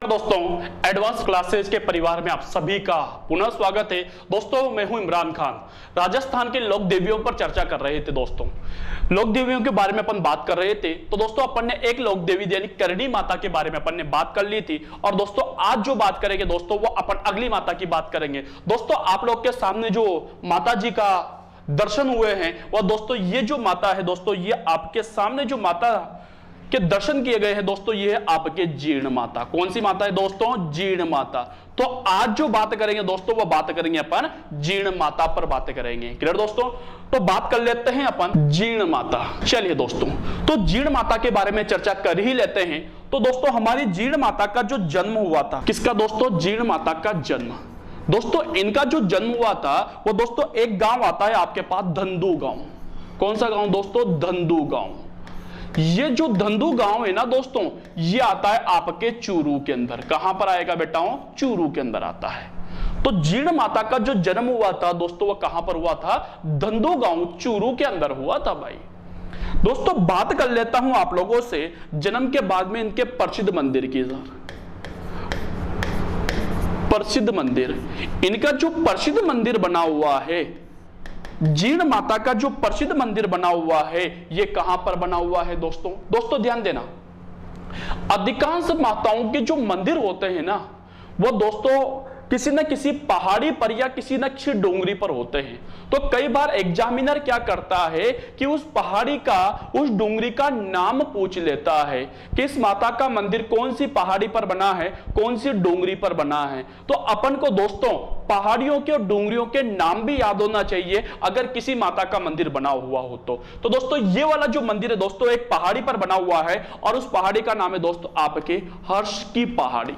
दोस्तों, advance classes के परिवार में आप सभी का पुनः स्वागत है। दोस्तों, मैं हूं इमरान खान। राजस्थान के लोक देवियों पर चर्चा कर रहे थे। दोस्तों, लोक देवियों के बारे में अपन बात कर रहे थे। तो दोस्तों, अपन ने एक लोक देवी यानी करणी माता के बारे में अपन ने बात कर ली थी। और दोस्तों, आज जो बात करेंगे दोस्तों, वो अपन अगली माता की बात करेंगे। दोस्तों, आप लोग के सामने जो माता जी का दर्शन हुए हैं, वह दोस्तों ये जो माता है दोस्तों, ये आपके सामने जो माता के दर्शन किए गए हैं दोस्तों, ये है आपके जीर्ण माता। कौन सी माता है दोस्तों? जीर्ण माता। तो आज जो बात करेंगे दोस्तों, वो बात करेंगे अपन जीर्ण माता पर बातें करेंगे। क्लियर दोस्तों? तो बात कर लेते हैं अपन जीर्ण माता। चलिए दोस्तों, तो जीर्ण माता के बारे में चर्चा कर ही लेते हैं। तो दोस्तों, हमारी जीर्ण माता का जो जन्म हुआ था, किसका दोस्तों? जीर्ण माता का जन्म। दोस्तों, इनका जो जन्म हुआ था वो दोस्तों एक गांव आता है आपके पास, धंधु गांव। कौन सा गांव दोस्तों? धंधु गांव। ये जो धंधु गांव है ना दोस्तों, ये आता है आपके चूरू के अंदर। कहां पर आएगा बेटाओं? चूरू के अंदर आता है। तो जीर्ण माता का जो जन्म हुआ था दोस्तों, वो कहां पर हुआ था? धंधु गांव, चूरू के अंदर हुआ था भाई। दोस्तों, बात कर लेता हूं आप लोगों से जन्म के बाद में इनके प्रसिद्ध मंदिर की। प्रसिद्ध मंदिर, इनका जो प्रसिद्ध मंदिर बना हुआ है, जीर्ण माता का जो प्रसिद्ध मंदिर बना हुआ है, ये कहां पर बना हुआ है दोस्तों? दोस्तों ध्यान देना, अधिकांश माताओं के जो मंदिर होते हैं ना, वो दोस्तों किसी न किसी पहाड़ी पर या किसी न किसी डोंगरी पर होते हैं। तो कई बार एग्जामिनर क्या करता है कि उस पहाड़ी का, उस डोंगरी का नाम पूछ लेता है कि इस माता का मंदिर कौन सी पहाड़ी पर बना है, कौन सी डोंगरी पर बना है। तो अपन को दोस्तों पहाड़ियों के और डोंगरियों के नाम भी याद होना चाहिए अगर किसी माता का मंदिर बना हुआ हो तो दोस्तों, ये वाला जो मंदिर है दोस्तों, एक पहाड़ी पर बना हुआ है और उस पहाड़ी का नाम है दोस्तों आपके हर्ष की पहाड़ी।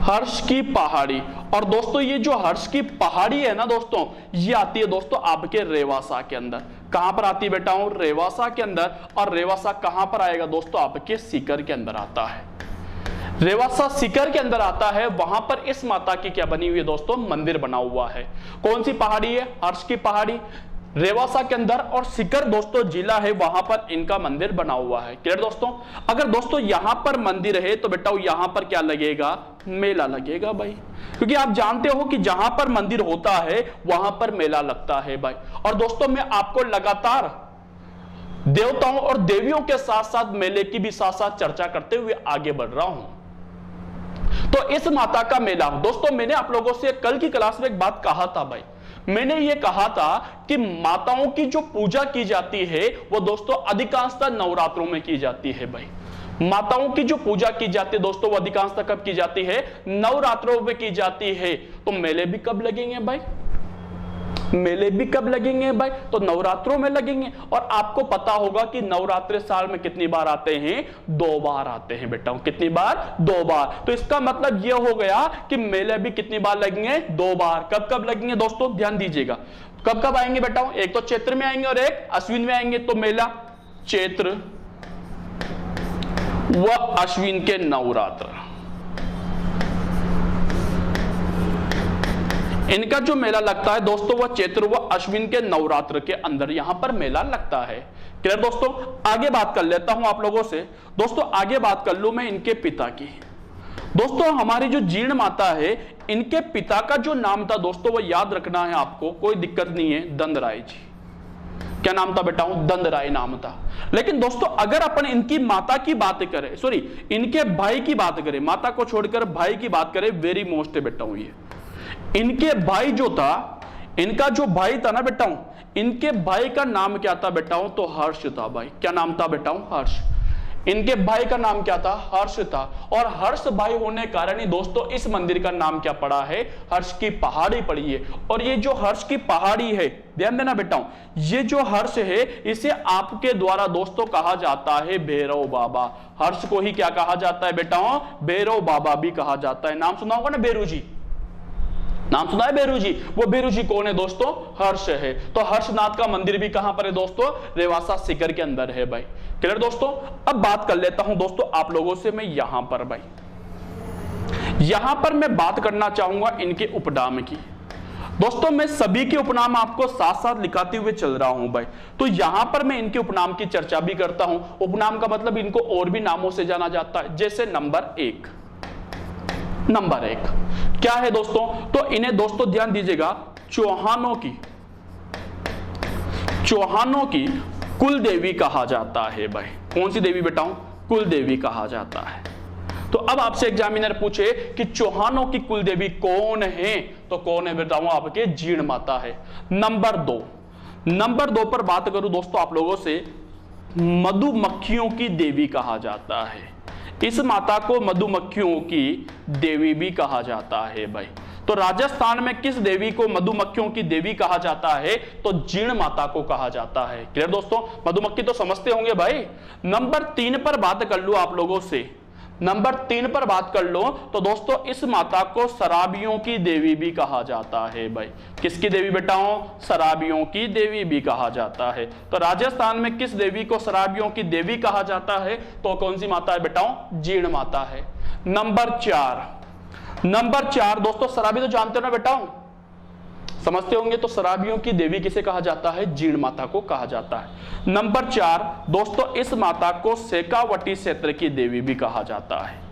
हर्ष की पहाड़ी। और दोस्तों, ये जो हर्ष की पहाड़ी है ना दोस्तों, ये आती है दोस्तों आपके रेवासा के अंदर। कहां पर आती है बेटाओं? रेवासा के अंदर। और रेवासा कहां पर आएगा दोस्तों? आपके सीकर के अंदर आता है। रेवासा सीकर के अंदर आता है। वहां पर इस माता की क्या बनी हुई है दोस्तों? मंदिर बना हुआ है। कौन सी पहाड़ी है? हर्ष की पहाड़ी, रेवासा के अंदर। और सीकर दोस्तों जिला है, वहां पर इनका मंदिर बना हुआ है। क्लियर दोस्तों? अगर दोस्तों यहां पर मंदिर है तो बेटा यहां पर क्या लगेगा? मेला लगेगा भाई, क्योंकि आप जानते हो कि जहां पर मंदिर होता है वहां पर मेला लगता है भाई। और दोस्तों, मैं आपको लगातार देवताओं और देवियों के साथ साथ मेले की भी साथ साथ चर्चा करते हुए आगे बढ़ रहा हूं। तो इस माता का मेला दोस्तों, मैंने आप लोगों से कल की क्लास में एक बात कहा था भाई। मैंने ये कहा था कि माताओं की जो पूजा की जाती है वो दोस्तों अधिकांशतः नवरात्रों में की जाती है भाई। माताओं की जो पूजा की जाती है दोस्तों, वो अधिकांशतः कब की जाती है? नवरात्रों में की जाती है। तो मेले भी कब लगेंगे भाई? मेले भी कब लगेंगे भाई? तो नवरात्रों में लगेंगे। और आपको पता होगा कि नवरात्रे साल में कितनी बार आते हैं? 2 बार आते हैं बेटा। कितनी बार? 2 बार। तो इसका मतलब यह हो गया कि मेले भी कितनी बार लगेंगे? 2 बार। कब कब लगेंगे दोस्तों? ध्यान दीजिएगा, कब कब आएंगे बेटा? एक तो चैत्र में आएंगे और एक अश्विन में आएंगे। तो मेला चैत्र व अश्विन के नवरात्र, इनका जो मेला लगता है दोस्तों, वह चैत्र व अश्विन के नवरात्र के अंदर यहां पर मेला लगता है। क्लियर दोस्तों? आगे बात कर लेता हूं आप लोगों से। दोस्तों, आगे बात कर लूं मैं इनके पिता की। दोस्तों, हमारी जो जीर्ण माता है, इनके पिता का जो नाम था दोस्तों, वह याद रखना है आपको, कोई दिक्कत नहीं है। दंदराय जी। क्या नाम था बेटा? दंदराय नाम था। लेकिन दोस्तों, अगर अपन इनकी माता की बात करें, सॉरी इनके भाई की बात करें, माता को छोड़कर भाई की बात करें, वेरी मोस्ट है बेटा ये। इनके भाई जो था, इनका जो भाई था ना बेटा, इनके भाई का नाम क्या था बेटा? तो हर्ष था भाई। क्या नाम था बेटा? हर्ष। इनके भाई का नाम क्या था? हर्ष था। और हर्ष भाई होने कारण ही दोस्तों इस मंदिर का नाम क्या पड़ा है? हर्ष की पहाड़ी पड़ी है। और ये जो हर्ष की पहाड़ी है, ध्यान देना बेटा, ये जो हर्ष है इसे आपके द्वारा दोस्तों कहा जाता है भैरव बाबा। हर्ष को ही क्या कहा जाता है बेटा? भैरव बाबा भी कहा जाता है। नाम सुना होगा ना बेरू जी? नाम सुना है बेरू जी? वो बेरू जी कौन है दोस्तों? हर्ष है। तो हर्षनाथ का मंदिर भी कहां पर है दोस्तों? रेवासा सीकर के अंदर है भाई। क्लियर दोस्तों? अब बात कर लेता हूं दोस्तों आप लोगों से मैं यहां पर भाई, यहां पर मैं बात करना चाहूंगा इनके उपनाम की। दोस्तों मैं सभी के उपनाम आपको साथ साथ लिखाते हुए चल रहा हूं भाई, तो यहां पर मैं इनके उपनाम की चर्चा भी करता हूं। उपनाम का मतलब इनको और भी नामों से जाना जाता है, जैसे नंबर एक क्या है दोस्तों, तो इन्हें दोस्तों ध्यान दीजिएगा, चौहानों की कुल देवी कहा जाता है भाई। कौन सी देवी बेटाओं, कुल देवी कहा जाता है। तो अब आपसे एग्जामिनर पूछे कि चौहानों की कुल देवी कौन है, तो कौन है बेटाओं, आपके जीण माता है। नंबर दो पर बात करूं दोस्तों आप लोगों से, मधुमक्खियों की देवी कहा जाता है। इस माता को मधुमक्खियों की देवी भी कहा जाता है भाई। तो राजस्थान में किस देवी को मधुमक्खियों की देवी कहा जाता है, तो जीण माता को कहा जाता है। क्लियर दोस्तों, मधुमक्खी तो समझते होंगे भाई। नंबर 3 पर बात कर लूं आप लोगों से, नंबर 3 पर बात कर लो तो दोस्तों इस माता को शराबियों की देवी भी कहा जाता है भाई। किसकी देवी बेटाओं, शराबियों की देवी भी कहा जाता है। तो राजस्थान में किस देवी को शराबियों की देवी कहा जाता है, तो कौन सी माता है बेटाओं, जीण माता है। नंबर 4 दोस्तों, शराबी तो जानते हो ना बेटाओं, समझते होंगे, तो शराबियों की देवी किसे कहा जाता है, जीण माता को कहा जाता है। नंबर 4 दोस्तों, इस माता को शेखावटी क्षेत्र की देवी भी कहा जाता है।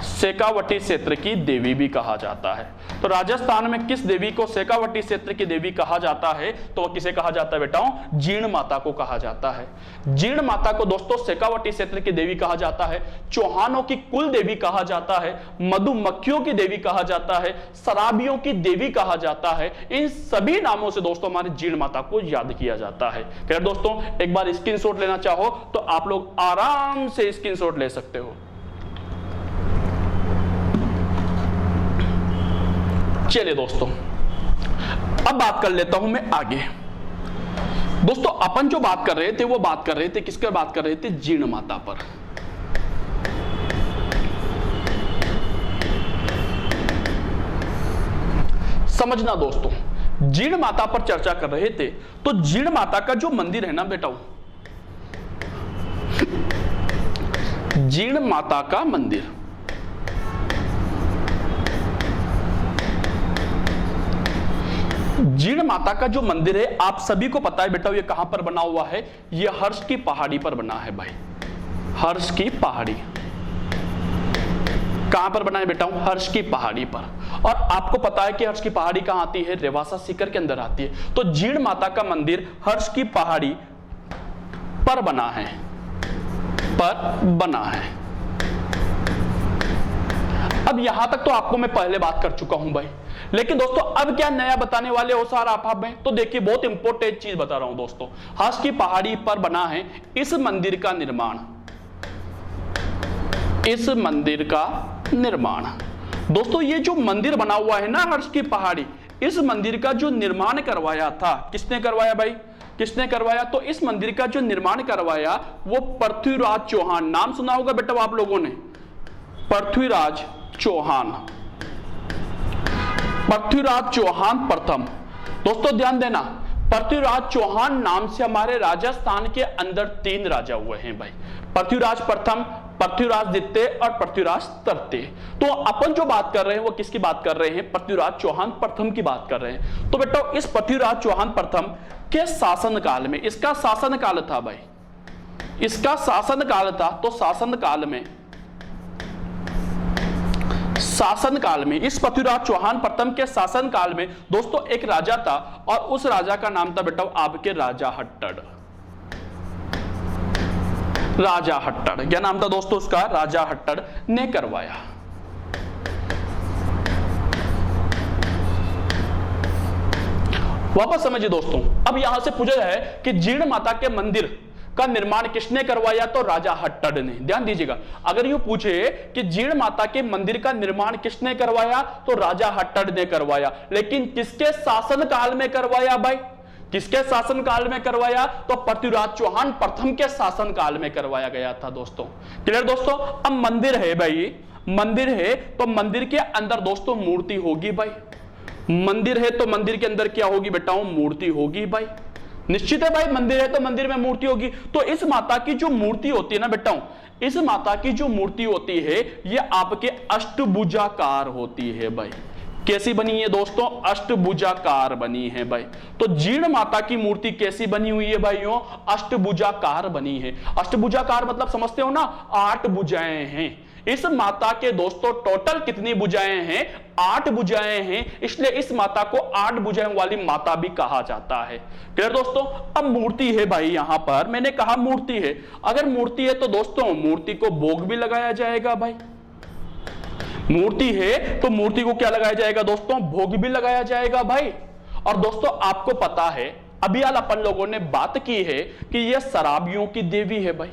शेखावटी क्षेत्र की देवी भी कहा जाता है। तो राजस्थान में किस देवी को शेखावटी क्षेत्र की देवी कहा जाता है, तो वह किसे कहा जाता है बेटाओं, जीण माता को कहा जाता है। जीण माता को दोस्तों शेखावटी क्षेत्र की देवी कहा जाता है, चौहानों की कुल देवी कहा जाता है, मधुमक्खियों की देवी कहा जाता है, शराबियों की देवी कहा जाता है। इन सभी नामों से दोस्तों हमारी जीण माता को याद किया जाता है। क्लियर दोस्तों, एक बार स्क्रीनशॉट लेना चाहो तो आप लोग आराम से स्क्रीनशॉट ले सकते हो। चलिए दोस्तों, अब बात कर लेता हूं मैं आगे। दोस्तों अपन जो बात कर रहे थे वो बात कर रहे थे किसके बात कर रहे थे, जीण माता पर। समझना दोस्तों, जीण माता पर चर्चा कर रहे थे, तो जीण माता का जो मंदिर है ना बेटाओ, जीण माता का मंदिर, जीण माता का जो मंदिर है आप सभी को पता है बेटा, ये कहां पर बना हुआ है, ये हर्ष की पहाड़ी पर बना है भाई। हर्ष की पहाड़ी कहां पर बना है बेटा, हर्ष की पहाड़ी पर। और आपको पता है कि हर्ष की पहाड़ी कहां आती है, रेवासा सीकर के अंदर आती है। तो जीण माता का मंदिर हर्ष की पहाड़ी पर बना है, अब यहां तक तो आपको मैं पहले बात कर चुका हूं भाई, लेकिन दोस्तों अब क्या नया बताने वाले हो सारा आप में, तो देखिए बहुत इंपॉर्टेंट चीज बता रहा हूं दोस्तों। हर्ष की पहाड़ी पर बना है इस मंदिर का निर्माण, इस मंदिर का निर्माण। दोस्तों ये जो मंदिर बना हुआ है ना हर्ष की पहाड़ी, इस मंदिर का जो निर्माण करवाया था, किसने करवाया भाई, किसने करवाया, तो इस मंदिर का जो निर्माण करवाया वो पृथ्वीराज चौहान। नाम सुना होगा बेटा आप लोगों ने, पृथ्वीराज चौहान, पृथ्वीराज चौहान प्रथम। दोस्तों ध्यान देना, पृथ्वीराज चौहान नाम से हमारे राजस्थान के अंदर 3 राजा हुए हैं भाई, पृथ्वीराज प्रथम, पृथ्वीराज द्वितीय और पृथ्वीराज तृतीय। तो अपन जो बात कर रहे हैं वो किसकी बात कर रहे हैं, पृथ्वीराज चौहान प्रथम की बात कर रहे हैं। तो बेटा इस पृथ्वीराज चौहान प्रथम के शासन काल में, इसका शासन काल था भाई, इसका शासन काल था, तो शासन काल में इस पृथ्वीराज चौहान प्रथम के शासन काल में दोस्तों एक राजा था, और उस राजा का नाम था बेटा आपके राजा हट्टड़। राजा हट्टड़, क्या नाम था दोस्तों उसका, राजा हट्टड़ ने करवाया। वापस समझिए दोस्तों, अब यहां से पूछा है कि जीर्ण माता के मंदिर का निर्माण किसने करवाया, तो राजा हट्टड़ ने। ध्यान दीजिएगा, अगर यूं पूछे कि जीर्ण माता के मंदिर का निर्माण किसने करवाया, तो राजा हट्टड़ ने करवाया। लेकिन किसके शासन काल में करवाया भाई, किसके शासन काल में करवाया, तो पृथ्वीराज चौहान प्रथम के शासन काल में करवाया गया था दोस्तों। क्लियर दोस्तों। अब मंदिर है भाई, मंदिर है तो मंदिर के अंदर दोस्तों मूर्ति होगी भाई, मंदिर है तो मंदिर के अंदर क्या होगी बेटाओं, मूर्ति होगी भाई। निश्चित है भाई, मंदिर है तो मंदिर में मूर्ति होगी। तो इस माता की जो मूर्ति होती है ना बेटाओं, इस माता की जो मूर्ति होती है ये आपके अष्टभुजाकार होती है भाई। कैसी बनी है दोस्तों? अष्टभुजाकार बनी है भाई। तो जीर्ण माता की मूर्ति कैसी बनी हुई है भाइयों? अष्टभुजाकार बनी है। अष्टभुजाकार मतलब समझते हो ना, 8 भुजाएं हैं। इस माता के दोस्तों टोटल कितनी भुजाएं हैं? 8 भुजाएं हैं, इसलिए इस माता को 8 भुजाओं वाली माता भी कहा जाता है। क्लियर दोस्तों? अब मूर्ति है भाई, यहां पर मैंने कहा मूर्ति है। अगर मूर्ति है तो दोस्तों मूर्ति को भोग भी लगाया जाएगा भाई। मूर्ति है तो मूर्ति को क्या लगाया जाएगा दोस्तों? भोग भी लगाया जाएगा भाई। और दोस्तों आपको पता है अभी हाल अपन लोगों ने बात की है कि यह शराबियों की देवी है भाई,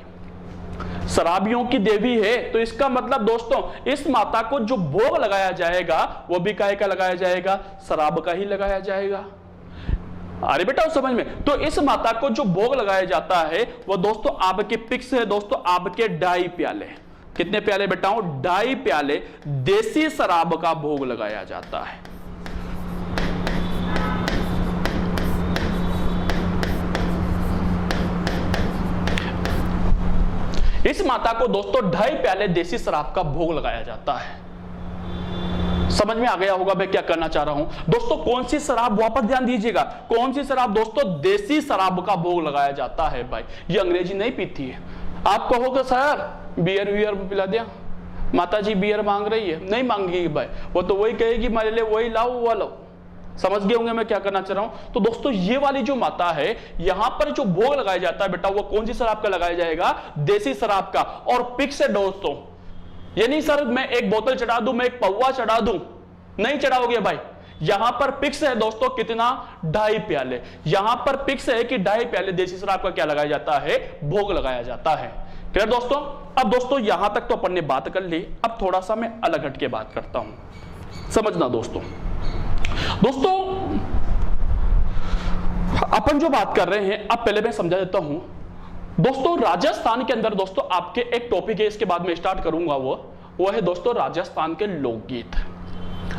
शराबियों की देवी है। तो इसका मतलब दोस्तों इस माता को जो भोग लगाया जाएगा वो भी काहे का लगाया जाएगा? शराब का ही लगाया जाएगा। अरे बेटा समझ में? तो इस माता को जो भोग लगाया जाता है वो दोस्तों आपके पिक्स है दोस्तों, आपके 2.5 प्याले। कितने प्याले बेटाओं? 2.5 प्याले देसी शराब का भोग लगाया जाता है। इस माता को दोस्तों 2.5 प्याले देसी शराब का भोग लगाया जाता है। समझ में आ गया होगा मैं क्या करना चाह रहा हूं दोस्तों? कौन सी शराब? वापस ध्यान दीजिएगा, कौन सी शराब दोस्तों? देसी शराब का भोग लगाया जाता है भाई। ये अंग्रेजी नहीं पीती है। आप कहोगे सर बियर पिला दिया, माता जी बियर मांग रही है। नहीं मांगेगी भाई, वो तो वही कहेगी मेरे लिए वही लाओ वो लाओ। समझ गए होंगे मैं क्या करना चाह रहा हूं? तो दोस्तों ये वाली जो माता है, यहां पर जो भोग लगाया जाता है बेटा वो कौन सी शराब का लगाया जाएगा? देसी शराब का। और पिक्स है दोस्तों, ये नहीं सर मैं एक बोतल चढ़ा दूं, मैं एक पौवा चढ़ा दूं, नहीं चढ़ाओगे भाई। यहां पर पिक्स है दोस्तों कितना? 2.5 प्याले। यहां पर पिक्स है कि 2.5 प्याले देसी शराब का क्या लगाया जाता है? भोग लगाया जाता है। क्लियर दोस्तों? अब दोस्तों यहां तक तो अपन ने बात कर ली, अब थोड़ा सा मैं अलग हट के बात करता हूं। समझना दोस्तों अपन जो बात कर रहे हैं, अब पहले मैं समझा देता हूं दोस्तों। राजस्थान के अंदर दोस्तों आपके एक टॉपिक है, इसके बाद में स्टार्ट करूंगा, वो है दोस्तों राजस्थान के लोकगीत।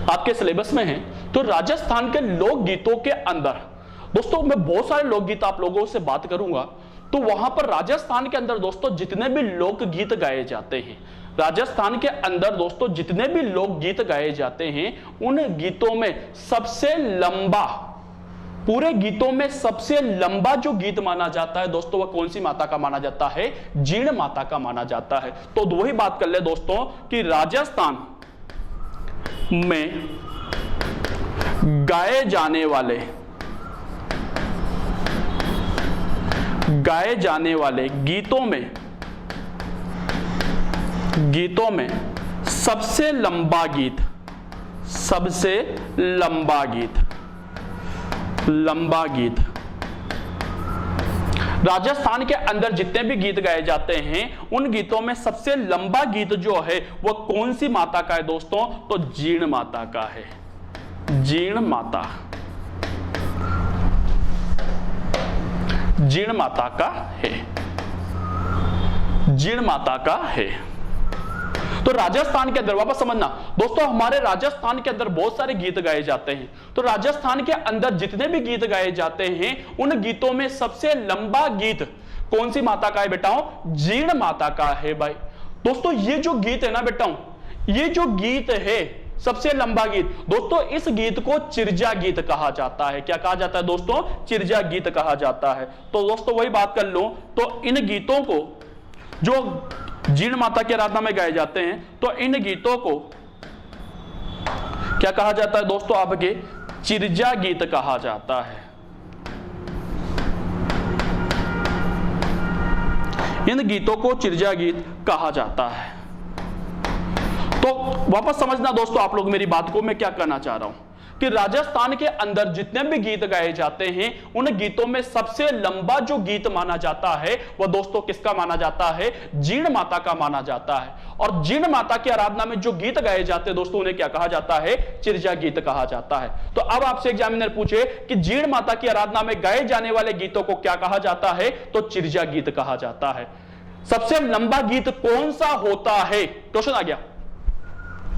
आपके सिलेबस में है। तो राजस्थान के लोकगीतों के अंदर दोस्तों मैं बहुत सारे लोकगीत आप लोगों से बात करूंगा। तो वहां पर राजस्थान के अंदर दोस्तों जितने भी लोकगीत गाए जाते हैं, राजस्थान के अंदर दोस्तों जितने भी लोकगीत गाए जाते हैं, उन गीतों में सबसे लंबा, पूरे गीतों में सबसे लंबा जो गीत माना जाता है दोस्तों वह कौन सी माता का माना जाता है? जीर्ण माता का माना जाता है। तो वही बात कर ले दोस्तों कि राजस्थान में गाए जाने वाले गीतों में सबसे लंबा गीत राजस्थान के अंदर जितने भी गीत गाए जाते हैं उन गीतों में सबसे लंबा गीत जो है वह कौन सी माता का है दोस्तों? तो जीर्ण माता का है। जीर्ण माता का है। तो राजस्थान के अंदर वापस समझना दोस्तों, हमारे राजस्थान के अंदर बहुत सारे गीत गाए जाते हैं। तो राजस्थान के अंदर जितने भी गीत गाए जाते हैं उन गीतों में सबसे लंबा गीत कौन सी माता का है बेटाओं? जीर्ण माता का है भाई। दोस्तों ये जो गीत है ना बेटाओं, ये जो गीत है सबसे लंबा गीत, दोस्तों इस गीत को चिरजा गीत कहा जाता है। क्या कहा जाता है दोस्तों? चिरजा गीत कहा जाता है। तो दोस्तों वही बात कर लो, तो इन गीतों को जो जीर्ण माता की आराधना में गाए जाते हैं, तो इन गीतों को क्या कहा जाता है दोस्तों? आपके चिरजा गीत कहा जाता है। इन गीतों को चिरजा गीत कहा जाता है। तो वापस समझना दोस्तों आप लोग मेरी बात को, मैं क्या कहना चाह रहा हूं कि राजस्थान के अंदर जितने भी गीत गाए जाते हैं उन गीतों में सबसे लंबा जो गीत माना जाता है वह दोस्तों किसका माना जाता है? जीर्ण माता का माना जाता है। और जीर्ण माता की आराधना में जो गीत गाए जाते हैं दोस्तों उन्हें क्या कहा जाता है? चिरजा गीत कहा जाता है। तो अब आपसे एग्जामिनर पूछे कि जीर्ण माता की आराधना में गाए जाने वाले गीतों को क्या कहा जाता है? तो चिरजा गीत कहा जाता है। सबसे लंबा गीत कौन सा होता है? क्वेश्चन आ गया,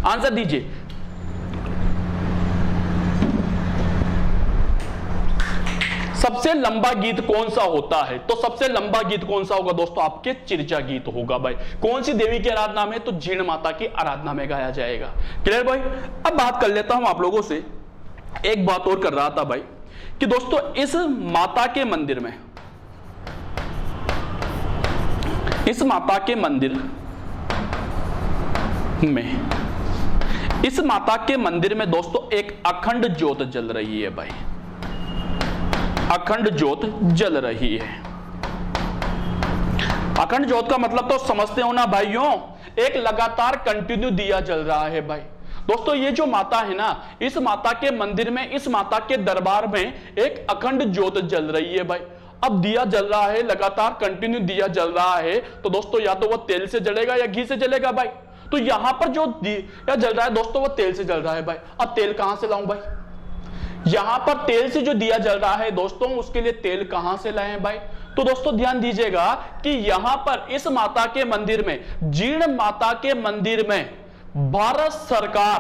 आंसर दीजिए। सबसे लंबा गीत कौन सा होता है? तो सबसे लंबा गीत कौन सा होगा दोस्तों? आपके चिरचा गीत होगा भाई। कौन सी देवी की आराधना में? तो जीण माता की आराधना में गाया जाएगा। क्लियर भाई? अब बात कर लेता हूं आप लोगों से, एक बात और कर रहा था भाई कि दोस्तों इस माता के मंदिर में, इस माता के मंदिर में दोस्तों एक अखंड ज्योत जल रही है भाई, अखंड ज्योत जल रही है। अखंड ज्योत का मतलब तो समझते हो ना भाइयों, एक लगातार कंटिन्यू दिया जल रहा है भाई। दोस्तों ये जो माता है ना, इस माता के मंदिर में, इस माता के दरबार में एक अखंड ज्योत जल रही है भाई। अब दिया जल रहा है, लगातार कंटिन्यू दिया जल रहा है, तो दोस्तों या तो वो तेल से जलेगा या घी से जलेगा भाई। तो यहां पर जो दिया जल रहा है दोस्तों वो तेल से जल रहा है भाई। अब तेल कहां से लाऊं भाई? यहां पर तेल से जो दिया जल रहा है दोस्तों, उसके लिए तेल कहां से लाएं भाई? तो दोस्तों ध्यान दीजिएगा कि यहां पर इस माता के मंदिर में, जीण माता के मंदिर में भारत सरकार,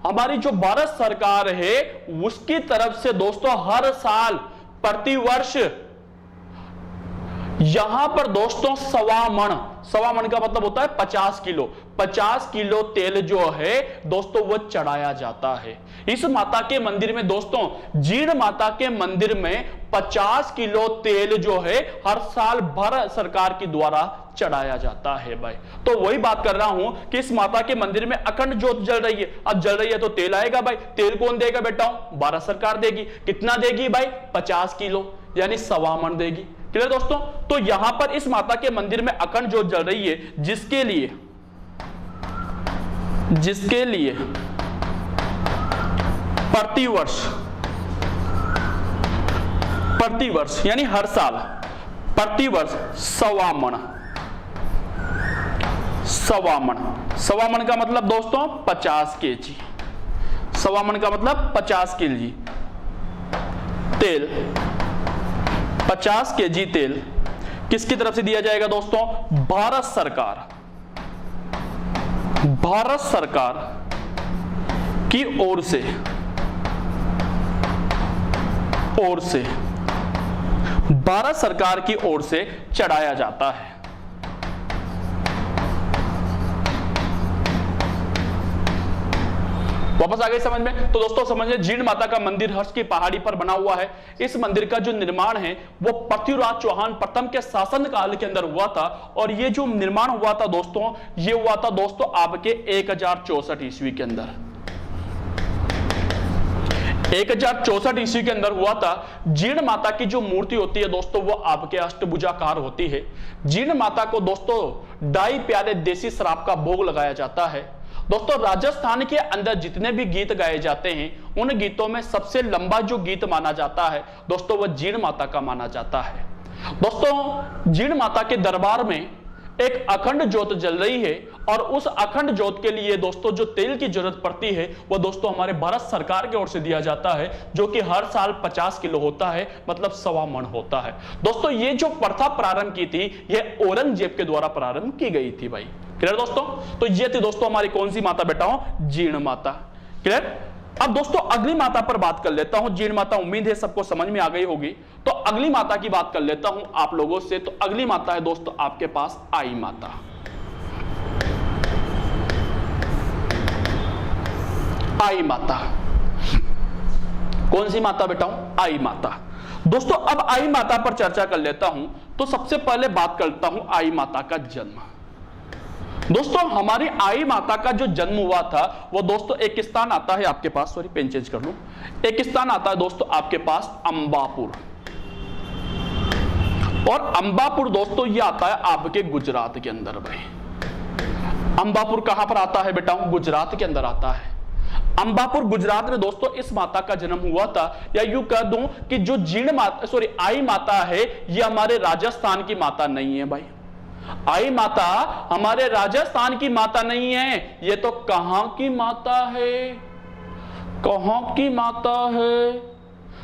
हमारी जो भारत सरकार है उसकी तरफ से दोस्तों हर साल प्रतिवर्ष यहां पर दोस्तों सवा मण का मतलब होता है 50 किलो, 50 किलो तेल जो है दोस्तों वो चढ़ाया जाता है इस माता के मंदिर में। दोस्तों जीण माता के मंदिर में 50 किलो तेल जो है हर साल भारत सरकार के द्वारा चढ़ाया जाता है भाई। तो वही बात कर रहा हूं कि इस माता के मंदिर में अखंड ज्योत जल रही है। अब जल रही है तो तेल आएगा भाई। तेल कौन देगा बेटा? भारत सरकार देगी। कितना देगी भाई? 50 किलो यानी सवा मण देगी। क्लियर दोस्तों? तो यहां पर इस माता के मंदिर में अखंड ज्योत जल रही है, जिसके लिए प्रतिवर्ष यानी हर साल प्रतिवर्ष सवा मण का मतलब दोस्तों 50 केजी, सवा मण का मतलब 50 केजी तेल, 50 केजी तेल किसकी तरफ से दिया जाएगा दोस्तों? भारत सरकार की ओर से भारत सरकार की ओर से चढ़ाया जाता है। वापस आ गई समझ में? तो दोस्तों समझिए जीण माता का मंदिर हर्ष की पहाड़ी पर बना हुआ है। इस मंदिर का जो निर्माण है वो पृथ्वीराज चौहान प्रथम के शासन काल के अंदर हुआ था, और ये जो निर्माण हुआ था दोस्तों, ये हुआ था दोस्तों आपके 1064 ईस्वी के अंदर। 1064 ईस्वी के अंदर हुआ था। जीण माता की जो मूर्ति होती है दोस्तों वो आपके अष्टभुजाकार होती है। जीण माता को दोस्तों 2.5 प्याले देसी शराब का भोग लगाया जाता है। दोस्तों राजस्थान के अंदर जितने भी गीत गाए जाते हैं उन गीतों में सबसे लंबा जो गीत माना जाता है दोस्तों वह जीण माता का माना जाता है। दोस्तों जीण माता के दरबार में एक अखंड ज्योत जल रही है, और उस अखंड ज्योत के लिए दोस्तों जो तेल की जरूरत पड़ती है वह दोस्तों हमारे भारत सरकार की ओर से दिया जाता है, जो कि हर साल 50 किलो होता है, मतलब सवा मण होता है। दोस्तों ये जो प्रथा प्रारंभ की थी यह औरंगजेब के द्वारा प्रारंभ की गई थी भाई। क्लियर दोस्तों? तो ये थी दोस्तों हमारी कौन सी माता बेटाओ? जीण माता। क्लियर? अब दोस्तों अगली माता पर बात कर लेता हूं। जीण माता उम्मीद है सबको समझ में आ गई होगी। तो अगली माता की बात कर लेता हूं आप लोगों से। तो अगली माता है दोस्तों आपके पास आई माता। आई माता कौन सी माता बेटाओ? आई माता। दोस्तों अब आई माता पर चर्चा कर लेता हूं। तो सबसे पहले बात करता हूं आई माता का जन्म। दोस्तों हमारी आई माता का जो जन्म हुआ था वो दोस्तों एक स्थान आता है आपके पास, सॉरी पेन चेंज कर लूं, एक स्थान आता है दोस्तों आपके पास अंबापुर। और अंबापुर दोस्तों ये आता है आपके गुजरात के अंदर भाई। अंबापुर कहां पर आता है बेटा? गुजरात के अंदर आता है। अंबापुर गुजरात में दोस्तों इस माता का जन्म हुआ था। या यूं कह दूं कि जो जीण माता, सॉरी आई माता है, ये हमारे राजस्थान की माता नहीं है भाई। आई माता हमारे राजस्थान की माता नहीं है, ये तो कहां की माता है? कहां की माता है?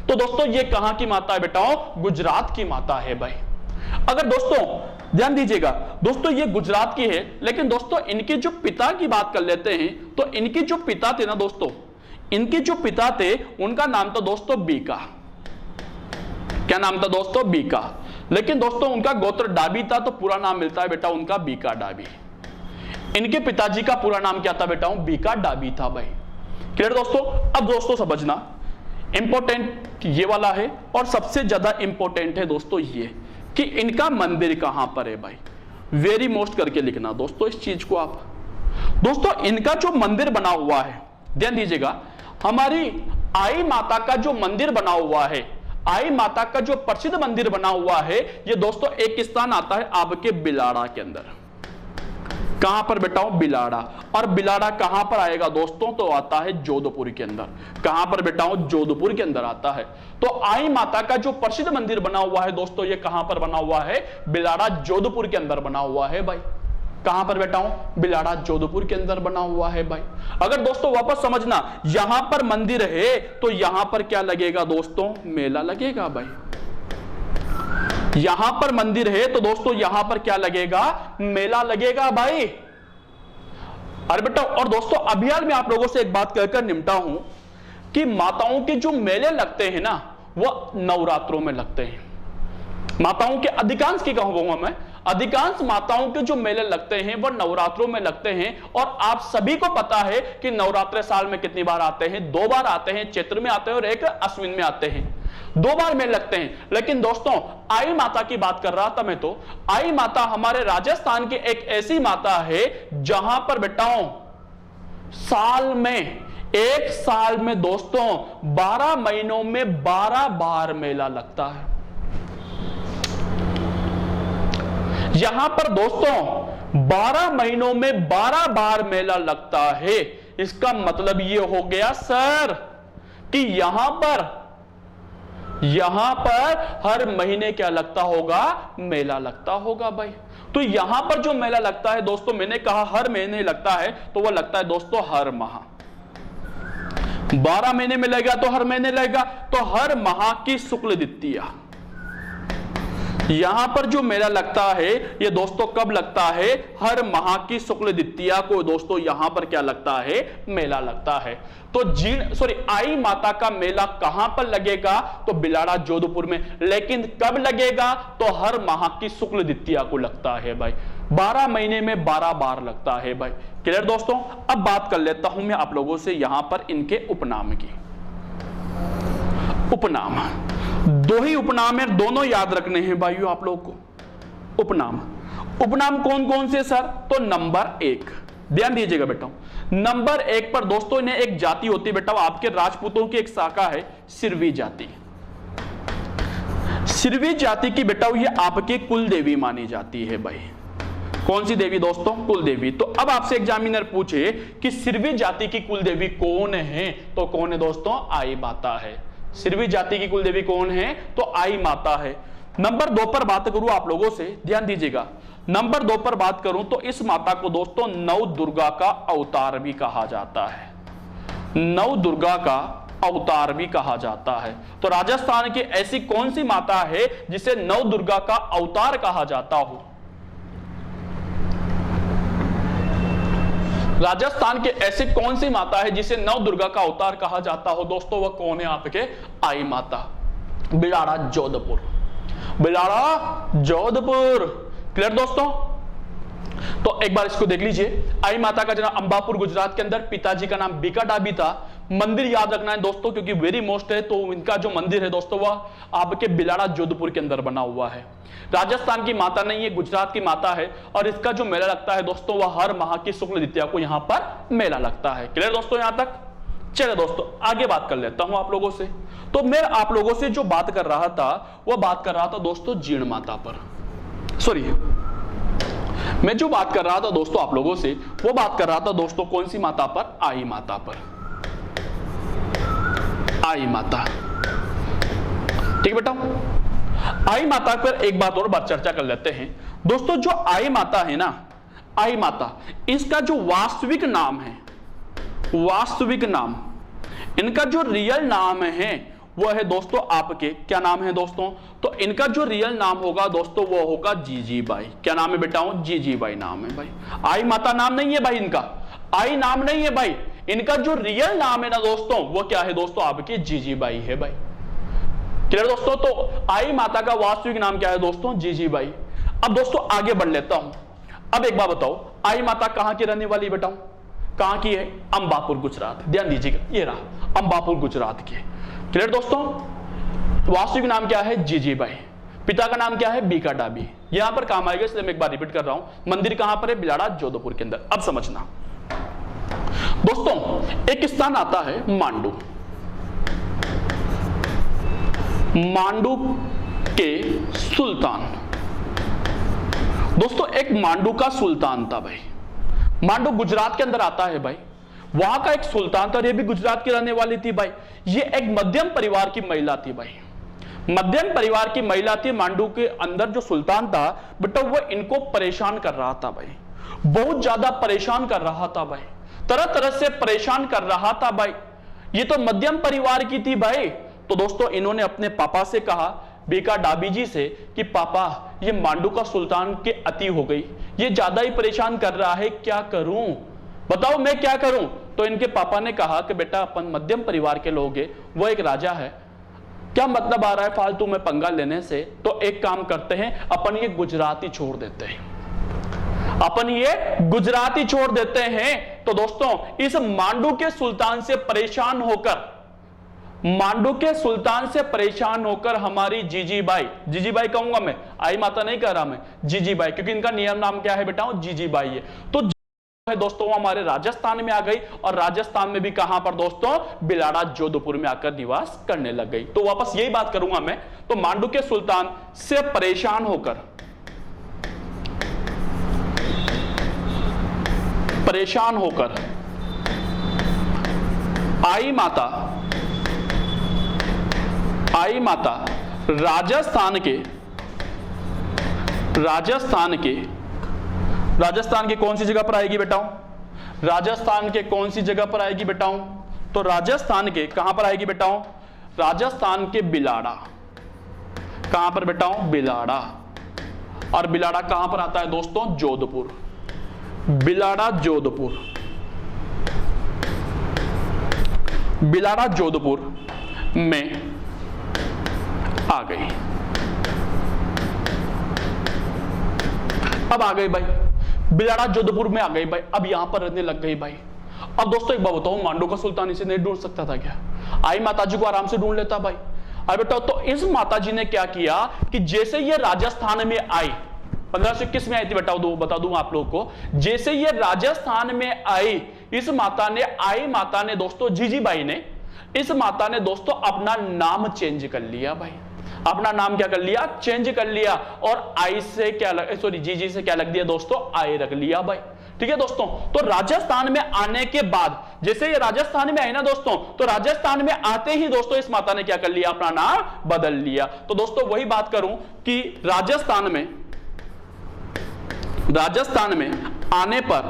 तो दोस्तों ये कहां की माता है बेटाओ? गुजरात की माता है भाई। अगर दोस्तों ध्यान दीजिएगा, दोस्तों ये गुजरात की है, लेकिन दोस्तों इनके जो पिता की बात कर लेते हैं तो इनके जो पिता थे ना दोस्तों, इनके जो पिता थे उनका नाम था दोस्तों बीका। क्या नाम था दोस्तों? बीका। लेकिन दोस्तों उनका गोत्र डाबी था, तो पूरा नाम मिलता है बेटा उनका बीका डाबी। इनके पिताजी का पूरा नाम क्या था बेटा? बीका डाबी था भाई। क्लियर दोस्तों? अब दोस्तों समझना, इंपॉर्टेंट ये वाला है और सबसे ज्यादा इंपॉर्टेंट है दोस्तों ये कि इनका मंदिर कहां पर है भाई। वेरी मोस्ट करके लिखना दोस्तों इस चीज को आप। दोस्तों इनका जो मंदिर बना हुआ है, ध्यान दीजिएगा, हमारी आई माता का जो मंदिर बना हुआ है, आई माता का जो प्रसिद्ध मंदिर बना हुआ है, ये दोस्तों एक स्थान आता है आपके बिलाड़ा के अंदर। कहां पर बेटा? बिलाड़ा। और बिलाड़ा कहां पर आएगा दोस्तों? तो आता है जोधपुर के अंदर। कहां पर बेटा? जोधपुर के अंदर आता है। तो आई माता का जो प्रसिद्ध मंदिर बना हुआ है दोस्तों, ये कहां पर बना हुआ है? बिलाड़ा जोधपुर के अंदर बना हुआ है भाई। कहां पर बेटा? बिलाड़ा जोधपुर के अंदर बना हुआ है भाई। अगर दोस्तों वापस समझना, यहां पर मंदिर है तो यहां पर क्या लगेगा दोस्तों? मेला लगेगा भाई। यहां पर मंदिर है तो दोस्तों यहां पर क्या लगेगा? मेला लगेगा भाई। अरे बेटा, और दोस्तों अभी हाल में आप लोगों से एक बात कहकर निपटा हूं कि माताओं के जो मेले लगते हैं ना, वो नवरात्रों में लगते हैं। माताओं के अधिकांश की कहूंगा मैं, अधिकांश माताओं के जो मेले लगते हैं वो नवरात्रों में लगते हैं। और आप सभी को पता है कि नवरात्रे साल में कितनी बार आते हैं? 2 बार आते हैं, चैत्र में आते हैं और एक अश्विन में आते हैं। 2 बार मेले लगते हैं। लेकिन दोस्तों आई माता की बात कर रहा था मैं, तो आई माता हमारे राजस्थान की एक ऐसी माता है जहां पर बेटाओं साल में, एक साल में दोस्तों 12 महीनों में 12 बार मेला लगता है। यहां पर दोस्तों 12 महीनों में 12 बार मेला लगता है। इसका मतलब यह हो गया सर कि यहां पर हर महीने क्या लगता होगा? मेला लगता होगा भाई। तो यहां पर जो मेला लगता है दोस्तों, मैंने कहा हर महीने लगता है, तो वह लगता है दोस्तों हर माह। 12 महीने में लगेगा तो हर महीने लगेगा, तो हर माह की शुक्ल द्वितीया यहां पर जो मेला लगता है, ये दोस्तों कब लगता है? हर माह की शुक्ल द्वितीया को दोस्तों यहां पर क्या लगता है? मेला लगता है। तो आई माता का मेला कहां पर लगेगा? तो बिलाड़ा जोधपुर में। लेकिन कब लगेगा? तो हर माह की शुक्ल द्वितीया को लगता है भाई। 12 महीने में 12 बार लगता है भाई। क्लियर दोस्तों? अब बात कर लेता हूं मैं आप लोगों से यहां पर इनके उपनाम की। उपनाम 2 ही उपनाम है, दोनों याद रखने हैं भाइयों आप लोगों को। उपनाम कौन कौन से सर? तो नंबर 1, ध्यान दीजिएगा बेटा, नंबर 1 पर दोस्तों इन्हें एक जाति होती है बेटा, आपके राजपूतों की एक शाखा है सिरवी जाति। सिरवी जाति की बेटा ये आपकी कुल देवी मानी जाती है भाई। कौन सी देवी दोस्तों? कुल देवी। तो अब आपसे एग्जामिनर पूछे कि सिरवी जाति की कुल देवी कौन है, तो कौन है दोस्तों? आई माता है। सिरवी जाति की कुल देवी कौन है? तो आई माता है। नंबर 2 पर बात करूं आप लोगों से, ध्यान दीजिएगा, नंबर 2 पर बात करूं तो इस माता को दोस्तों नव दुर्गा का अवतार भी कहा जाता है। नव दुर्गा का अवतार भी कहा जाता है। तो राजस्थान की ऐसी कौन सी माता है जिसे नव दुर्गा का अवतार कहा जाता हो? राजस्थान के ऐसी कौन सी माता है जिसे नव दुर्गा का अवतार कहा जाता हो दोस्तों? वह कौन है? आपके आई माता, बिलाड़ा जोधपुर। बिलाड़ा जोधपुर। क्लियर दोस्तों? तो एक बार इसको देख लीजिए। आई माता का जन्म अंबापुर गुजरात के अंदर, पिताजी का नाम बीका डाबी था। मंदिर याद रखना है दोस्तों क्योंकि वेरी मोस्ट है। तो इनका जो मंदिर है दोस्तों वह आपके बिलाड़ा जोधपुर के अंदर बना हुआ है। राजस्थान की माता नहीं है, गुजरात की माता है। और इसका जो मेला लगता है दोस्तों वह हर माह की शुक्ल द्वितीया को यहां पर मेला लगता है। क्लियर दोस्तों यहां तक? चलिए दोस्तों आगे बात कर लेता हूं आप लोगों से। तो मैं आप लोगों से जो बात कर रहा था वह बात कर रहा था दोस्तों जीर्ण माता पर। सॉरी, मैं जो बात कर रहा था दोस्तों आप लोगों से वो बात कर रहा था दोस्तों कौन सी माता पर? आई माता पर। आई माता, ठीक बेटा। आई माता पर एक बात और बात चर्चा कर लेते हैं दोस्तों। जो आई माता है ना, आई माता, इसका जो वास्तविक नाम है, वास्तविक नाम, इनका जो रियल नाम है वो है दोस्तों आपके, क्या नाम है दोस्तों? तो इनका जो रियल नाम होगा दोस्तों वो होगा जीजीबाई। क्या नाम है बेटा? जीजीबाई नाम है भाई। आई माता नाम नहीं है भाई इनका, आई नाम नहीं है भाई। इनका जो रियल नाम है ना दोस्तों वो क्या है दोस्तों? आपकी जीजीबाई है भाई। क्लियर दोस्तों? तो आई माता का वास्तविक नाम क्या है दोस्तों? जीजीबाई। अब दोस्तों आगे बढ़ लेता हूं। अब एक बात बताओ, आई माता कहां की रहने वाली बेटाओ? कहां की है? अंबापुर गुजरात। ध्यान दीजिएगा, ये रहा अंबापुर गुजरात की। क्लियर दोस्तों? वास्तविक नाम क्या है? जीजीबाई। पिता का नाम क्या है? बीका डाबी। यहां पर काम आएगा, इसलिए मैं एक बार रिपीट कर रहा हूं। मंदिर कहां पर है? बिलाड़ा, जोधपुर के अंदर। अब समझना दोस्तों, एक स्थान आता है मांडू। मांडू के सुल्तान, दोस्तों एक मांडू का सुल्तान था भाई। मांडू गुजरात के अंदर आता है भाई। वहां का एक सुल्तान था, ये भी गुजरात की रहने वाली थी भाई। ये एक मध्यम परिवार की महिला थी भाई। मध्यम परिवार की महिला थी। मांडू के अंदर जो सुल्तान था बेटा, वो इनको परेशान कर रहा था भाई। बहुत ज्यादा परेशान कर रहा था भाई, तरह तरह से परेशान कर रहा था भाई। ये तो मध्यम परिवार की थी भाई। तो दोस्तों इन्होंने अपने पापा से कहा, बीका डाबी जी से, कि पापा ये मांडू का सुल्तान के अति हो गई, ये ज्यादा ही परेशान कर रहा है, क्या करूं, बताओ मैं क्या करूं? तो इनके पापा ने कहा कि बेटा अपन मध्यम परिवार के लोग हैं, वो एक राजा है, क्या मतलब आ रहा है फालतू में पंगा लेने से? तो एक काम करते हैं, अपन ये गुजराती छोड़ देते हैं, अपन ये गुजराती छोड़ देते हैं। तो दोस्तों इस मांडू के सुल्तान से परेशान होकर, मांडू के सुल्तान से परेशान होकर हमारी जीजीबाई, जीजीबाई कहूंगा मैं, आई माता नहीं कह रहा मैं, जीजीबाई, क्योंकि इनका नियम नाम क्या है बेटा? जीजीबाई है। तो है दोस्तों हमारे राजस्थान में आ गई, और राजस्थान में भी कहां पर दोस्तों? बिलाड़ा, जोधपुर में आकर निवास करने लग गई। तो वापस यही बात करूंगा मैं। तो मांडू के सुल्तान से परेशान होकर, परेशान होकर आई माता, आई माता राजस्थान के, राजस्थान के कौन सी जगह पर आएगी बेटाओं? राजस्थान के कौन सी जगह पर आएगी बेटाओं? तो राजस्थान के कहां पर आएगी बेटाओं? राजस्थान के बिलाड़ा। कहां पर बेटाओं? बिलाड़ा। और बिलाड़ा कहां पर आता है दोस्तों? जोधपुर। बिलाड़ा जोधपुर, बिलाड़ा जोधपुर में आ गई। अब आ गई भाई, बिलाड़ा जोधपुर में आ गई भाई। अब यहां पर रहने लग गई भाई। अब दोस्तों एक बात बताओ, मांडू का सुल्तान इसे नहीं ढूंढ सकता था क्या? आई माता जी को आराम से ढूंढ लेता भाई। अब बेटा तो इस माता जी ने क्या किया कि जैसे ये राजस्थान में आई, 1521 में आई थी बेटा, बता दूं आप लोगों को। जैसे ये राजस्थान में आई, इस माता ने, आई माता ने दोस्तों, जीजीबाई ने, इस माता ने दोस्तों अपना नाम चेंज कर लिया भाई। अपना नाम क्या कर लिया? चेंज कर लिया। और आई से क्या सॉरी जीजी से क्या लग दिया दोस्तों? आई रख लिया भाई। ठीक है दोस्तों। तो राजस्थान में आने के बाद, जैसे ये राजस्थान में आई ना दोस्तों, तो राजस्थान में आते ही दोस्तों इस माता ने क्या कर लिया? अपना नाम बदल लिया। तो दोस्तों वही बात करूं कि राजस्थान में आने पर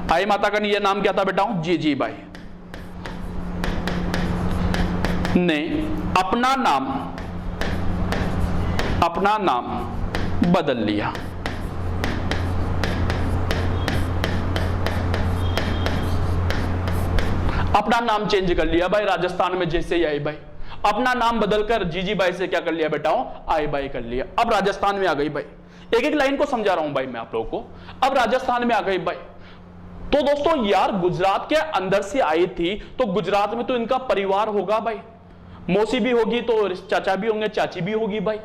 आई माता का ये नाम क्या था बेटा? जीजीबाई ने अपना नाम बदल लिया। अपना नाम चेंज कर लिया भाई। राजस्थान में जैसे ही आई भाई, अपना नाम बदलकर जीजीबाई से क्या कर लिया बेटा? आई बाई कर लिया। अब राजस्थान में आ गई भाई। एक एक लाइन को समझा रहा हूं भाई मैं आप लोगों को। अब राजस्थान में आ गई भाई। तो दोस्तों यार गुजरात के अंदर से आई थी, तो गुजरात में तो इनका परिवार होगा भाई, मौसी भी होगी, तो चाचा भी होंगे, चाची भी होगी भाई।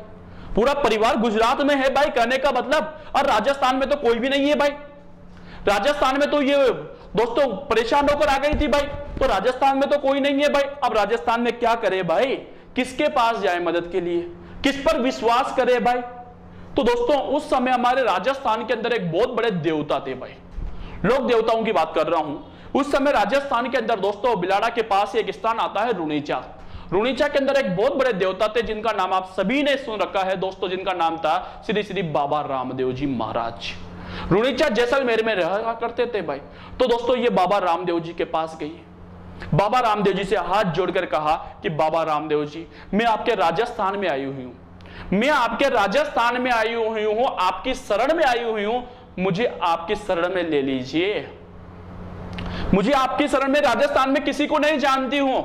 पूरा परिवार गुजरात में है भाई, कहने का मतलब। और राजस्थान में तो कोई भी नहीं है भाई। राजस्थान में तो ये दोस्तों परेशान होकर आ गई थी भाई। तो राजस्थान में तो कोई नहीं है भाई। अब राजस्थान में क्या करे भाई? किसके पास जाए मदद के लिए? किस पर विश्वास करे भाई? तो दोस्तों उस समय हमारे राजस्थान के अंदर एक बहुत बड़े देवता थे भाई। लोक देवताओं की बात कर रहा हूं। उस समय राजस्थान के अंदर दोस्तों बिलाड़ा के पास एक स्थान आता है रुणीचा। रुणीचा के अंदर एक बहुत बड़े देवता थे जिनका नाम आप सभी ने सुन रखा है दोस्तों, जिनका नाम था श्री श्री बाबा रामदेव जी महाराज। रुणीचा जैसलमेर में रहा करते थे भाई। तो दोस्तों ये बाबा रामदेव जी के पास गई। बाबा रामदेव जी से हाथ जोड़कर कहा कि बाबा रामदेव जी, मैं आपके राजस्थान में आई हुई हूं, मैं आपके राजस्थान में आई हुई हूं, आपकी शरण में आई हुई हूं, मुझे आपकी शरण में ले लीजिए। मुझे आपके शरण में राजस्थान में किसी को नहीं जानती हूं,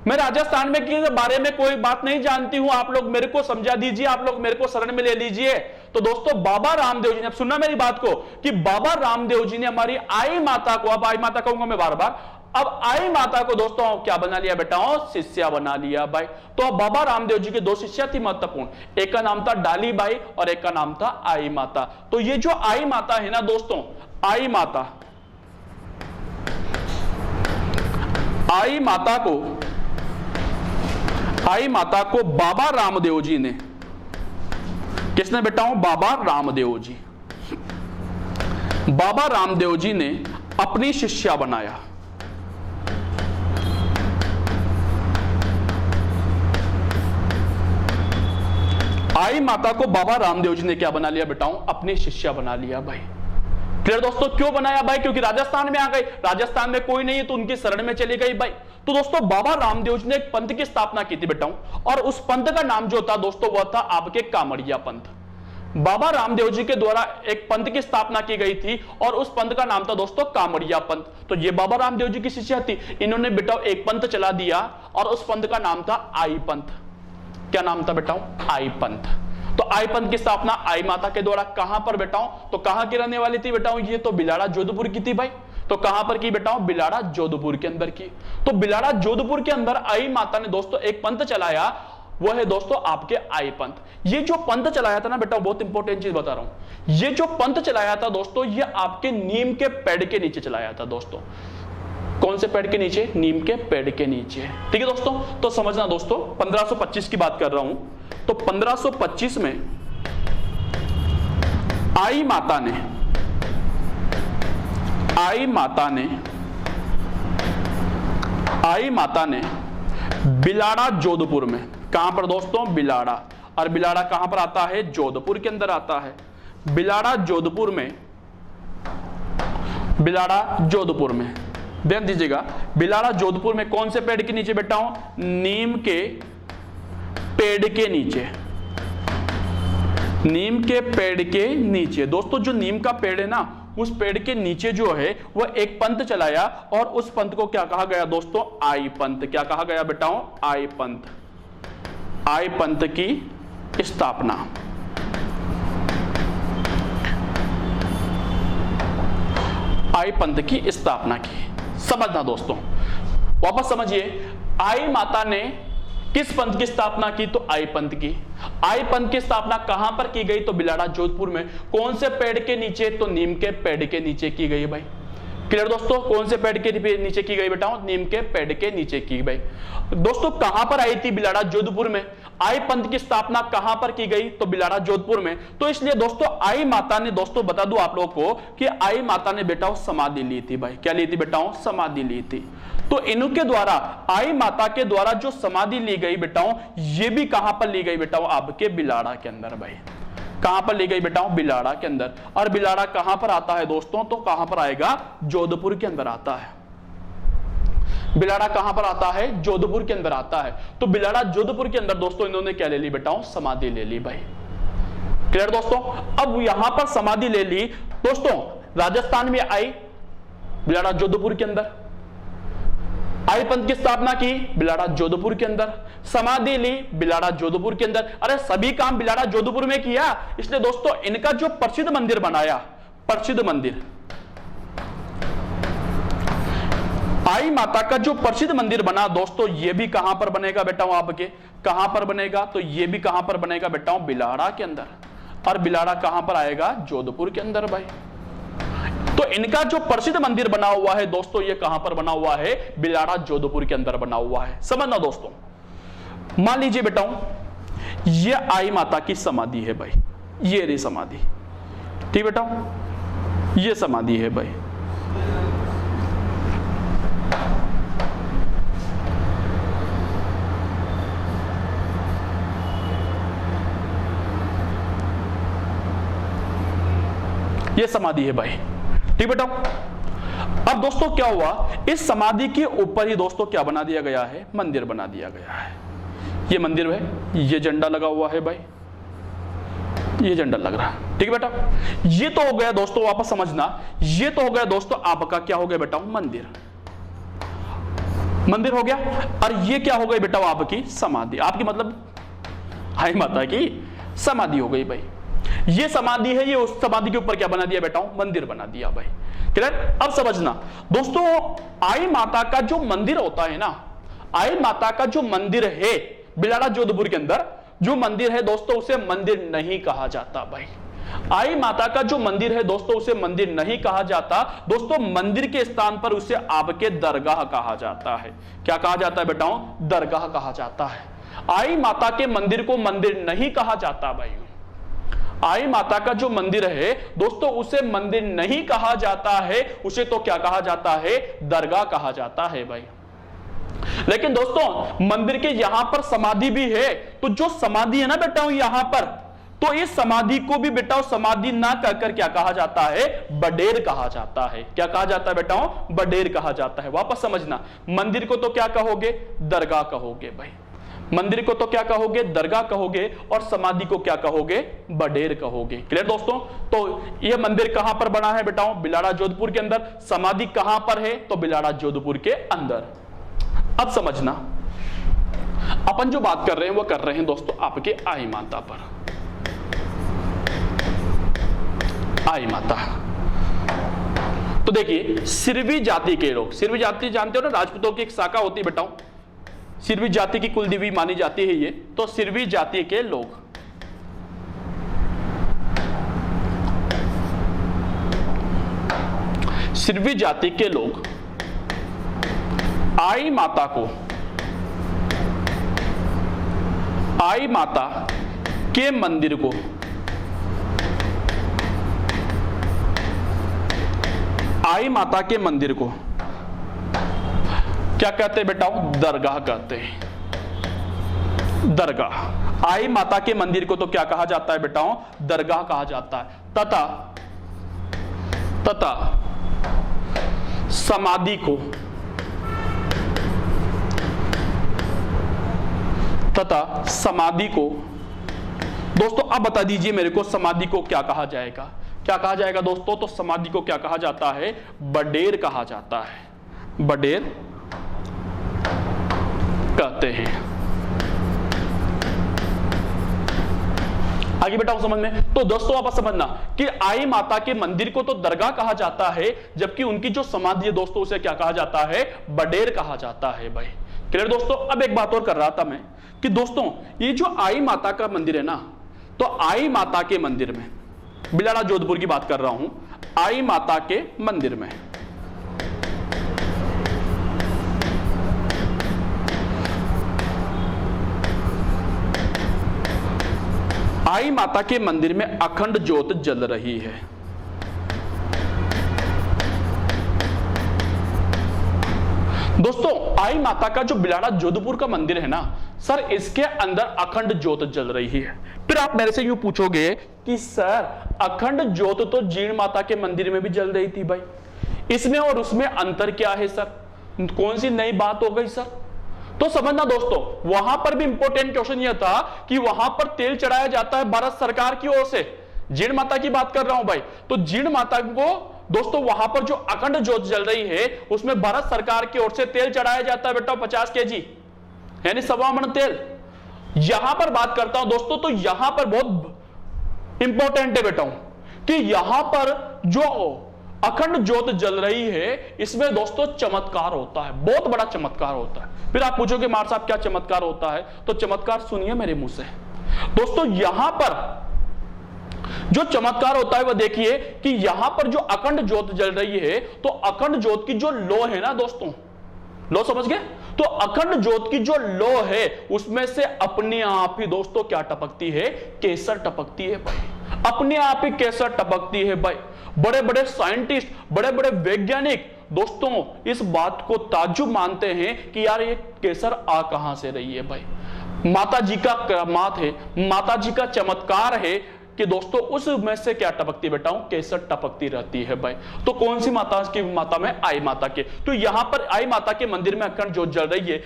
मैं राजस्थान में के बारे में कोई बात नहीं जानती हूं, आप लोग मेरे को समझा दीजिए, आप लोग मेरे को शरण में ले लीजिए। तो दोस्तों बाबा रामदेव जी ने, अब सुनना मेरी बात को, कि बाबा रामदेव जी ने हमारी आई माता को, अब आई माता कहूंगा मैं बार बार, अब आई माता को दोस्तों क्या बना लिया बेटाओ, शिष्या बना लिया भाई। तो अब बाबा रामदेव जी के दो शिष्या थी महत्वपूर्ण, एक का नाम था डाली बाई और एक का नाम था आई माता। तो ये जो आई माता है ना दोस्तों, आई माता, आई माता को बाबा रामदेव जी ने, किसने बेटाओ, बाबा रामदेव जी, बाबा रामदेव जी ने अपनी शिष्या बनाया। आई माता को बाबा रामदेव जी ने क्या बना लिया बेटाओ, अपनी शिष्या बना लिया भाई। क्लियर दोस्तों, क्यों बनाया भाई, क्योंकि राजस्थान में आ गई, राजस्थान में कोई नहीं है तो उनकी शरण में चली गई भाई। तो दोस्तों बाबा रामदेव जी ने एक पंथ की स्थापना की थी बेटाओ, और उस पंथ का नाम जो था दोस्तों वह था आपके कामड़िया पंथ। बाबा रामदेव जी के द्वारा एक पंथ की स्थापना की गई थी और उस पंथ का नाम था दोस्तों कामड़िया पंथ। तो ये बाबा रामदेव जी की शिष्या थी, इन्होंने बेटाओ एक पंथ चला दिया और उस पंथ का नाम था आई पंथ। क्या नाम था बेटाओ, आई पंथ। तो आई पंथ की स्थापना आई माता के द्वारा कहां पर बेटाओ, तो कहां की रहने वाली थी बेटाओ, ये तो बिलाड़ा जोधपुर की थी भाई। तो कहां पर की बेटाओ, बिलाड़ा जोधपुर के अंदर की। तो बिलाड़ा जोधपुर के अंदर आई माता ने दोस्तों एक पंथ चलाया, वो है दोस्तों आपके आई पंथ। ये जो पंथ चलाया था ना बेटा, बहुत इंपॉर्टेंट चीज बता रहा हूं, ये जो पंथ चलाया था दोस्तों, ये आपके नीम के पेड़ के नीचे चलाया था दोस्तों। कौन से पेड़ के नीचे, नीम के पेड़ के नीचे। ठीक है दोस्तों, तो समझना दोस्तों, 1525 की बात कर रहा हूं। तो 1525 में आई माता ने बिलाड़ा जोधपुर में, कहां पर दोस्तों, बिलाड़ा, और बिलाड़ा कहां पर आता है, जोधपुर के अंदर आता है। बिलाड़ा जोधपुर में ध्यान दीजिएगा, बिलाड़ा जोधपुर में कौन से पेड़ के नीचे बैठा हूं, नीम के पेड़ के नीचे। नीम के पेड़ के नीचे दोस्तों, जो नीम का पेड़ है ना, उस पेड़ के नीचे जो है वह एक पंथ चलाया और उस पंथ को क्या कहा गया दोस्तों, आई पंथ। क्या कहा गया बेटाओ, आई पंथ। आई पंथ की स्थापना, आई पंथ की स्थापना की। समझना दोस्तों, वापस समझिए, आई माता ने किस पंथ की स्थापना की, तो आई पंथ की। आई पंथ की स्थापना कहां पर की गई, तो बिलाड़ा जोधपुर में। कौन से पेड़ के नीचे, तो नीम के पेड़ के नीचे की गई भाई। क्लियर दोस्तों, कौन से पेड़ के नीचे की गई बेटा, नीम के पेड़ के नीचे की भाई। दोस्तों कहां पर आई थी, बिलाड़ा जोधपुर में। आई पंथ की स्थापना कहां पर की गई, तो बिलाड़ा जोधपुर में। तो इसलिए दोस्तों आई माता ने, दोस्तों बता दूं आप लोगों को कि आई माता ने बेटाओ समाधि ली थी भाई। क्या ली थी बेटाओ, समाधि ली थी। तो इनके द्वारा, आई माता के द्वारा जो समाधि ली गई बेटाओ, ये भी कहां पर ली गई बेटाओ, आपके बिलाड़ा के अंदर भाई। कहां पर ली गई बेटाओ, बिलाड़ा के अंदर। और बिलाड़ा कहां पर आता है दोस्तों, तो कहां पर आएगा, जोधपुर के अंदर आता है। बिलाड़ा कहां पर आता है, जोधपुर के अंदर आता है। तो बिलाड़ा जोधपुर के अंदर दोस्तों इन्होंने क्या ले ली बेटाओ, समाधि ले ली भाई। क्लियर दोस्तों, अब यहां पर समाधि ले ली दोस्तों, राजस्थान में आई, बिलाड़ा जोधपुर के अंदर। आई पंथ की स्थापना की, बिलाड़ा जोधपुर के अंदर। समाधि ली, बिलाड़ा जोधपुर के अंदर। अरे सभी काम बिलाड़ा जोधपुर में किया। इसलिए दोस्तों इनका जो प्रसिद्ध मंदिर बनाया, प्रसिद्ध मंदिर, आई माता का जो प्रसिद्ध मंदिर बना दोस्तों, ये भी कहां पर बनेगा बेटा, आपके कहां पर बनेगा, तो ये भी कहां पर बनेगा बेटा, बिलाड़ा के अंदर। और बिलाड़ा कहां पर आएगा, जोधपुर के अंदर भाई। तो इनका जो प्रसिद्ध मंदिर बना हुआ है दोस्तों, ये कहां पर बना हुआ है, बिलाड़ा जोधपुर के अंदर बना हुआ है। समझना दोस्तों, मान लीजिए बेटा ये आई माता की समाधि है भाई, ये रही समाधि। ठीक बेटा, ये समाधि है भाई। ये समाधि है भाई। ठीक बेटा, अब दोस्तों क्या हुआ, इस समाधि के ऊपर ही दोस्तों क्या बना दिया गया है, मंदिर बना दिया गया है। ये मंदिर है, ये झंडा लगा हुआ है भाई। ये जनरल लग रहा है, ठीक है बेटा। ये तो हो गया दोस्तों, वापस समझना, ये तो हो गया दोस्तों आपका क्या हो गया बेटा, मंदिर, मंदिर हो गया। और ये क्या हो गई बेटा, आपकी समाधि, आपकी मतलब आई माता की समाधि हो गई भाई। ये समाधि है, ये उस समाधि के ऊपर क्या बना दिया बेटा, मंदिर बना दिया भाई। क्लियर? अब समझना दोस्तों, आई माता का जो मंदिर होता है ना, आई माता का जो मंदिर है बिलाड़ा जोधपुर के अंदर जो मंदिर है दोस्तों, उसे मंदिर नहीं कहा जाता भाई। आई माता का जो मंदिर है दोस्तों, उसे मंदिर नहीं कहा जाता दोस्तों। मंदिर के स्थान पर उसे आपके दरगाह कहा जाता है। क्या कहा जाता है बेटाओं, दरगाह कहा जाता है। आई माता के मंदिर को मंदिर नहीं कहा जाता भाई। आई माता का जो मंदिर है दोस्तों, उसे मंदिर नहीं कहा जाता है, उसे तो क्या कहा जाता है, दरगाह कहा जाता है भाई। लेकिन दोस्तों मंदिर के यहां पर समाधि भी है, तो जो समाधि है ना बेटा यहां पर, तो इस समाधि को भी बेटा समाधि ना कहकर क्या कहा जाता है, बडेर कहा जाता है। क्या कहा जाता है बेटा, बडेर कहा जाता है। वापस समझना, मंदिर को तो क्या कहोगे, दरगाह कहोगे भाई। मंदिर को तो क्या कहोगे, दरगाह कहोगे, और समाधि को क्या कहोगे, बडेर कहोगे। क्लियर दोस्तों? तो यह मंदिर कहां पर बना है बेटा, बिलाड़ा जोधपुर के अंदर। समाधि कहां पर है, तो बिलाड़ा जोधपुर के अंदर। अब समझना, अपन जो बात कर रहे हैं वो कर रहे हैं दोस्तों आपके आई माता पर। आई माता, तो देखिए सिरवी जाति के लोग, सिरवी जाति जानते हो ना, राजपूतों की एक शाखा होती है बेटा, सिरवी जाति की कुल देवी मानी जाती है ये। तो सिरवी जाति के लोग, सिरवी जाति के लोग आई माता को, आई माता के मंदिर को आई माता के मंदिर को क्या कहते हैं बेटा, दरगाह कहते हैं। दरगाह, आई माता के मंदिर को तो क्या कहा जाता है बेटा, दरगाह कहा जाता है। तथा समाधि को, तथा समाधि को दोस्तों अब बता दीजिए मेरे को, समाधि को क्या कहा जाएगा, क्या कहा जाएगा दोस्तों, तो समाधि को क्या कहा जाता है, बडेर कहा जाता है। बडेर कहते हैं। आगे बेटा समझ में, तो दोस्तों आप समझना कि आई माता के मंदिर को तो दरगाह कहा जाता है, जबकि उनकी जो समाधि है दोस्तों उसे क्या कहा जाता है, बडेर कहा जाता है भाई। क्लियर दोस्तों? अब एक बात और कर रहा था मैं कि दोस्तों ये जो आई माता का मंदिर है ना, तो आई माता के मंदिर में, बिलाड़ा जोधपुर की बात कर रहा हूं, आई माता के मंदिर में आई माता के मंदिर में अखंड ज्योत जल रही है। दोस्तों आई माता का जो बिलाड़ा जोधपुर का मंदिर है ना सर, इसके अंदर अखंड ज्योत जल रही है। फिर आप मेरे से यूं पूछोगे कि सर अखंड ज्योत तो जीण माता के मंदिर में भी जल रही थी भाई, इसमें और उसमें अंतर क्या है सर, कौन सी नई बात हो गई सर? तो समझना दोस्तों, वहां पर भी इंपॉर्टेंट क्वेश्चन यह था कि वहां पर तेल चढ़ाया जाता है भारत सरकार की ओर से। जीण माता की बात कर रहा हूं भाई, तो जीण माता को दोस्तों वहां पर जो अखंड ज्योत जल रही है उसमें भारत सरकार की ओर से तेल चढ़ाया जाता है बेटा 50 kg, यानी 1.25 मन तेल। यहां पर बात करता हूं दोस्तों, तो यहां पर बहुत इंपॉर्टेंट है बेटा कि यहां पर जो अखंड ज्योत जल रही है इसमें दोस्तों चमत्कार होता है, बहुत बड़ा चमत्कार होता है। फिर आप पूछोगे मार साहब क्या चमत्कार होता है, तो चमत्कार सुनिए मेरे मुंह से। दोस्तों यहां पर जो चमत्कार होता है वह देखिए कि यहां पर जो अखंड ज्योत जल रही है, तो अखंड ज्योत की जो लो है ना दोस्तों, लो समझ गए, तो अखंड ज्योत की जो लो है उसमें से अपने आप ही दोस्तों क्या टपकती है, केसर टपकती है भाई, अपने आप ही केसर टपकती है भाई। बड़े बड़े साइंटिस्ट, बड़े बड़े वैज्ञानिक दोस्तों इस बात को ताज्जुब मानते हैं कि यार ये केसर आ कहां से रही है भाई। माता जी का करामात है, माता जी का चमत्कार है कि दोस्तों उस में से क्या टपकती बेटा, केसर टपकती रहती है भाई। तो कौन सी माता की माता में, आई माता के। तो यहां पर आई माता के मंदिर में अखंड ज्योत जल रही है,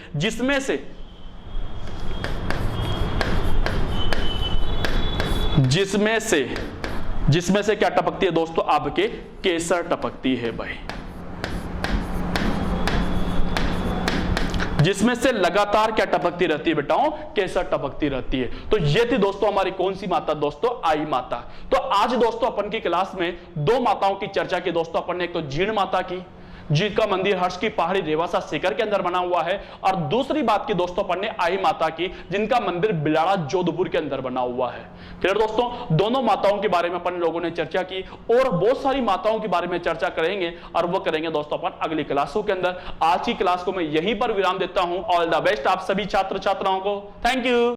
जिसमें से क्या टपकती है दोस्तों, आपके केसर टपकती है भाई। जिसमें से लगातार क्या टपकती रहती है बेटाओं, केसर टपकती रहती है। तो ये थी दोस्तों हमारी कौन सी माता दोस्तों, आई माता। तो आज दोस्तों अपन की क्लास में दो माताओं की चर्चा की दोस्तों अपन ने, एक तो जीण माता की जिसका मंदिर हर्ष की पहाड़ी रेवासा शिखर के अंदर बना हुआ है, और दूसरी बात की दोस्तों अपन ने आई माता की जिनका मंदिर बिलाड़ा जोधपुर के अंदर बना हुआ है। क्लियर दोस्तों, दोनों माताओं के बारे में अपन लोगों ने चर्चा की और बहुत सारी माताओं के बारे में चर्चा करेंगे, और वो करेंगे दोस्तों अपन अगली क्लासों के अंदर। आज की क्लास को मैं यहीं पर विराम देता हूं। ऑल द बेस्ट आप सभी छात्र छात्राओं को। Thank you.